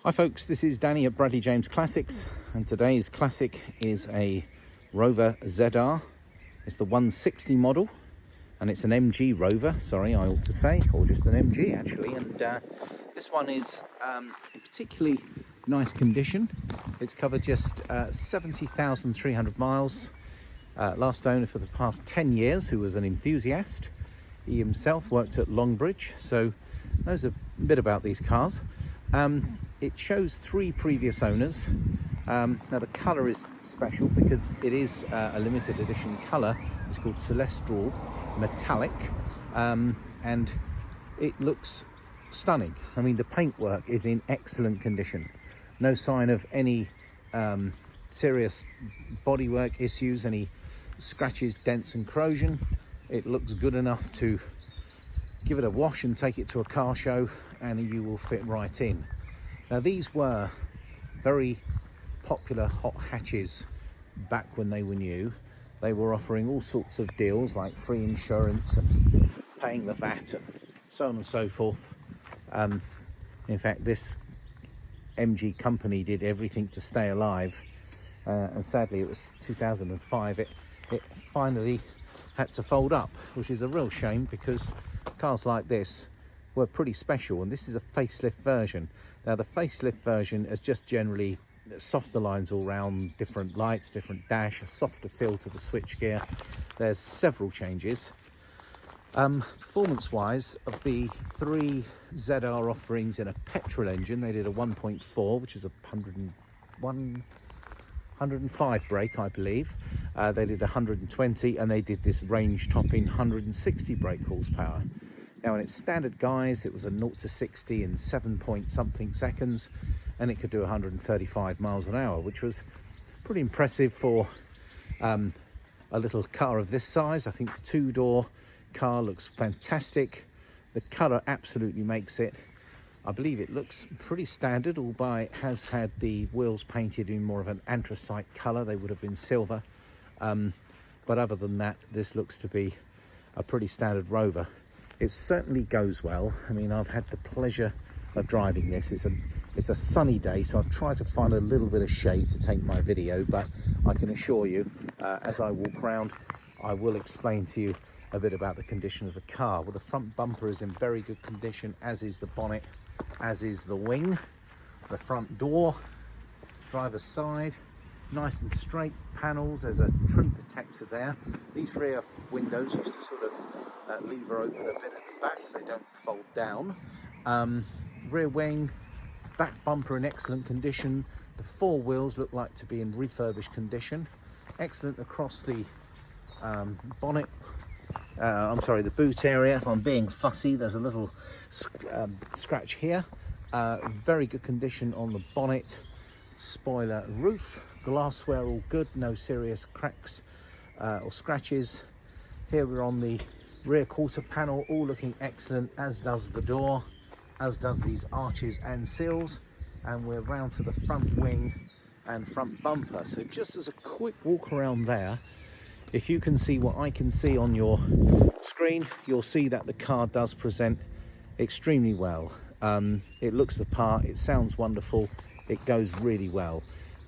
Hi folks, this is Danny at Bradley James Classics, and today's classic is a Rover ZR. It's the 160 model, and it's an MG Rover, sorry I ought to say, or just an MG actually, and this one is in particularly nice condition. It's covered just 70,300 miles. Last owner for the past 10 years, who was an enthusiast. He himself worked at Longbridge, so knows a bit about these cars. It shows 3 previous owners. Now the colour is special because it is a limited edition colour. It's called Celestial Metallic, and it looks stunning. I mean, the paintwork is in excellent condition. No sign of any serious bodywork issues, any scratches, dents and corrosion. It looks good enough to give it a wash and take it to a car show, and you will fit right in. Now these were very popular hot hatches back when they were new. They were offering all sorts of deals like free insurance and paying the VAT and so on and so forth. In fact, this MG company did everything to stay alive, and sadly it was 2005 it finally had to fold up, which is a real shame because cars like this were pretty special, and this is a facelift version. Now the facelift version is just generally softer lines all round, different lights, different dash, a softer feel to the switchgear. There's several changes. Performance wise, of the 3 ZR offerings in a petrol engine, they did a 1.4, which is a 105 brake, I believe. They did 120, and they did this range topping 160 brake horsepower. Now in its standard guise, it was a 0 to 60 in 7 point something seconds, and it could do 135 miles an hour, which was pretty impressive for a little car of this size. I think the 2-door car looks fantastic. The colour absolutely makes it. I believe it looks pretty standard, albeit it has had the wheels painted in more of an anthracite colour. They would have been silver. But other than that, this looks to be a pretty standard Rover. It certainly goes well. I mean, I've had the pleasure of driving this. It's a sunny day, so I've tried to find a little bit of shade to take my video, but I can assure you, as I walk around, I will explain to you a bit about the condition of the car. Well, the front bumper is in very good condition, as is the bonnet, as is the wing. The front door, driver's side, nice and straight panels. There's a trim protector there. These rear windows used to sort of lever open a bit at the back. They don't fold down. Rear wing, back bumper in excellent condition. The 4 wheels look like to be in refurbished condition. Excellent across the bonnet. The boot area. If I'm being fussy, there's a little scratch here. Very good condition on the bonnet, spoiler, roof, glassware all good, no serious cracks or scratches. Here we're on the rear quarter panel, all looking excellent, as does the door, as does these arches and sills, and we're round to the front wing and front bumper. So just as a quick walk around there, if you can see what I can see on your screen, you'll see that the car does present extremely well. It looks the part, it sounds wonderful, it goes really well.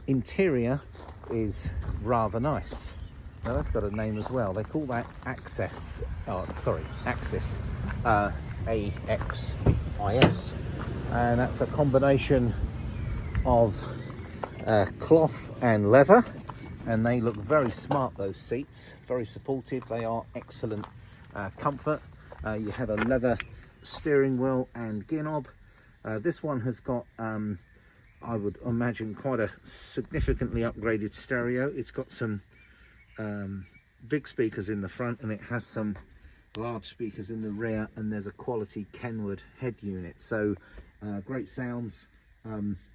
Interior is rather nice. Now that's got a name as well. They call that Axis, AXIS, AXIS, and that's a combination of cloth and leather, and they look very smart, those seats, very supportive. They are excellent comfort. You have a leather steering wheel and gear knob. This one has got I would imagine quite a significantly upgraded stereo. It's got some big speakers in the front, and it has some large speakers in the rear, and there's a quality Kenwood head unit. So great sounds,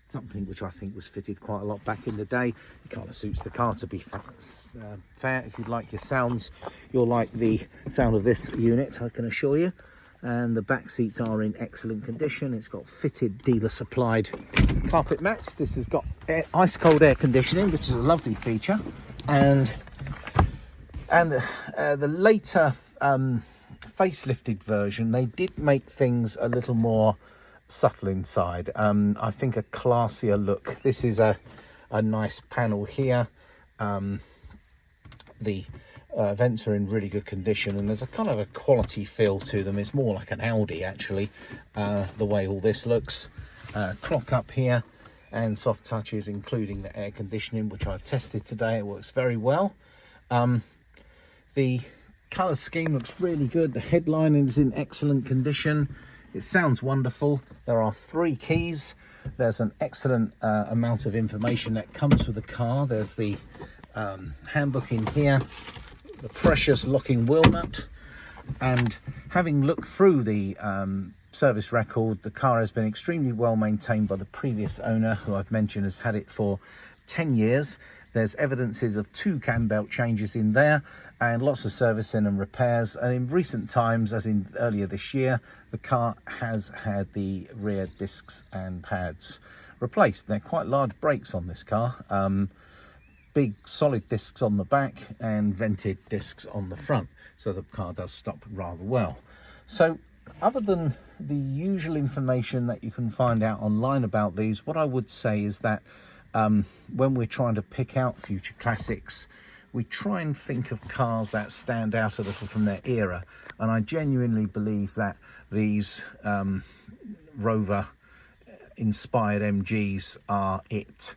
something which I think was fitted quite a lot back in the day. It kind of suits the car, to be fair. If you'd like your sounds, you'll like the sound of this unit, I can assure you. And the back seats are in excellent condition. It's got fitted dealer supplied carpet mats. This has got ice cold air conditioning, which is a lovely feature. And the later facelifted version, they did make things a little more subtle inside. I think a classier look. This is a nice panel here. The vents are in really good condition, and there's a kind of a quality feel to them. It's more like an Audi actually, the way all this looks. Clock up here and soft touches, including the air conditioning, which I've tested today. It works very well. The colour scheme looks really good. The headline is in excellent condition. It sounds wonderful. There are 3 keys. There's an excellent amount of information that comes with the car. There's the handbook in here, the precious locking wheel nut, and having looked through the service record, the car has been extremely well maintained by the previous owner, who I've mentioned has had it for 10 years. There's evidences of 2 cam belt changes in there and lots of servicing and repairs. And in recent times, as in earlier this year, the car has had the rear discs and pads replaced. They're quite large brakes on this car. Big solid discs on the back and vented discs on the front. So the car does stop rather well. So other than the usual information that you can find out online about these, what I would say is that when we're trying to pick out future classics, we try and think of cars that stand out a little from their era. And I genuinely believe that these Rover inspired MGs are it.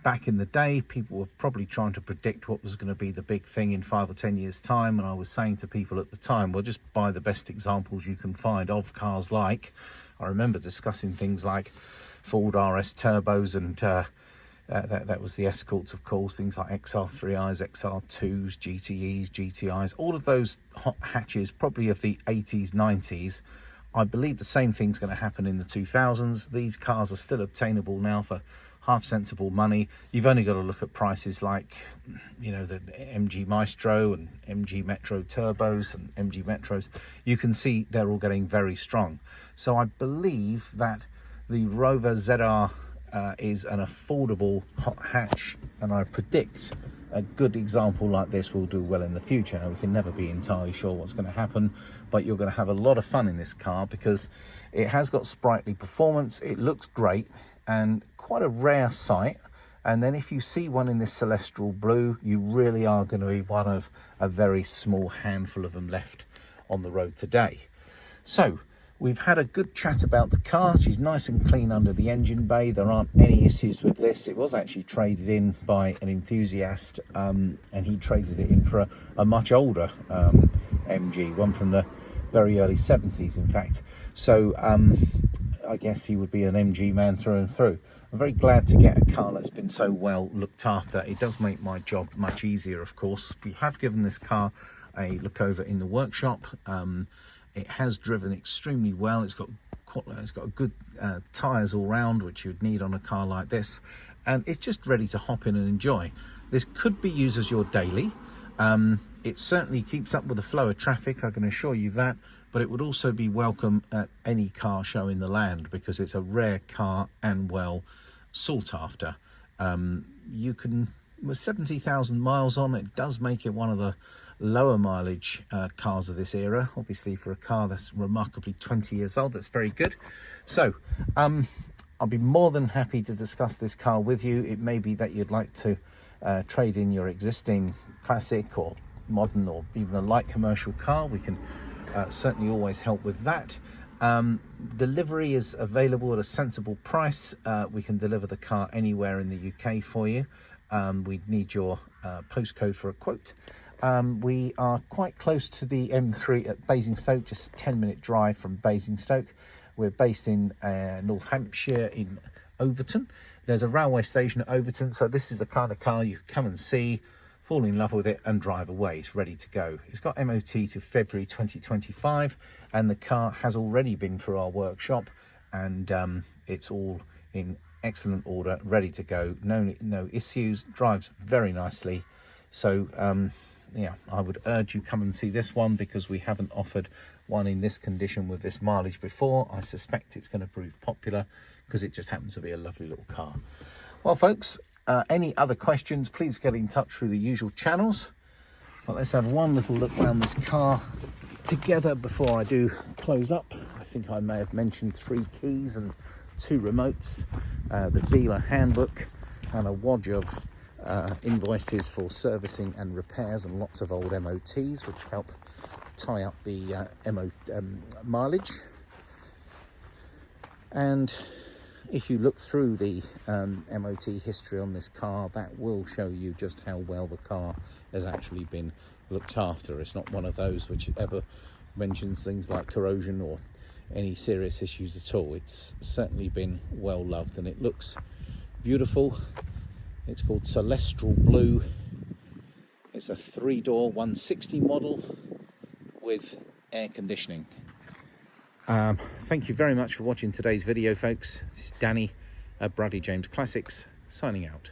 Back in the day, people were probably trying to predict what was going to be the big thing in 5 or 10 years time, and I was saying to people at the time, well, just buy the best examples you can find of cars. Like, I remember discussing things like Ford RS turbos, and that was the Escorts, of course, things like XR3is, XR2s, GTEs, GTIs, all of those hot hatches, probably of the 80s, 90s. I believe the same thing's going to happen in the 2000s. These cars are still obtainable now for half sensible money. You've only got to look at prices like, you know, the MG Maestro and MG Metro turbos and MG Metros. You can see they're all getting very strong. So I believe that the Rover ZR is an affordable hot hatch, and I predict a good example like this will do well in the future. Now, we can never be entirely sure what's going to happen, but you're going to have a lot of fun in this car because it has got sprightly performance. It looks great and quite a rare sight. And then if you see one in this celestial blue, you really are going to be one of a very small handful of them left on the road today. So we've had a good chat about the car. She's nice and clean under the engine bay. There aren't any issues with this. It was actually traded in by an enthusiast, and he traded it in for a much older MG, one from the very early 70s, in fact. So I guess he would be an MG man through and through. I'm very glad to get a car that's been so well looked after. It does make my job much easier, of course. We have given this car a look over in the workshop. It has driven extremely well. It's got good tyres all round, which you'd need on a car like this, and it's just ready to hop in and enjoy. This could be used as your daily. It certainly keeps up with the flow of traffic, I can assure you that, but it would also be welcome at any car show in the land because it's a rare car and well sought after. You can, with 70,000 miles on, it does make it one of the lower mileage cars of this era. Obviously, for a car that's remarkably 20 years old, that's very good. So I'll be more than happy to discuss this car with you. It may be that you'd like to trade in your existing classic or modern or even a light commercial car. We can certainly always help with that. Delivery is available at a sensible price. We can deliver the car anywhere in the UK for you. We'd need your postcode for a quote. We are quite close to the M3 at Basingstoke, just a 10-minute drive from Basingstoke. We're based in North Hampshire in Overton. There's a railway station at Overton, so this is the kind of car you can come and see, fall in love with it and drive away. It's ready to go. It's got MOT to February 2025, and the car has already been through our workshop, and it's all in excellent order, ready to go. No issues, drives very nicely. So yeah, I would urge you come and see this one because we haven't offered one in this condition with this mileage before. I suspect it's going to prove popular because it just happens to be a lovely little car. Well, folks, any other questions, please get in touch through the usual channels. Well, let's have one little look around this car together before I do close up. I think I may have mentioned 3 keys and 2 remotes, the dealer handbook, and a wodge of invoices for servicing and repairs, and lots of old MOTs which help tie up the mileage. And if you look through the MOT history on this car, that will show you just how well the car has actually been looked after. It's not one of those which ever mentions things like corrosion or any serious issues at all. It's certainly been well loved, and it looks beautiful. It's called Celestial Blue. It's a 3-door 160 model with air conditioning. Thank you very much for watching today's video, folks. This is Danny at Bruddy James Classics, signing out.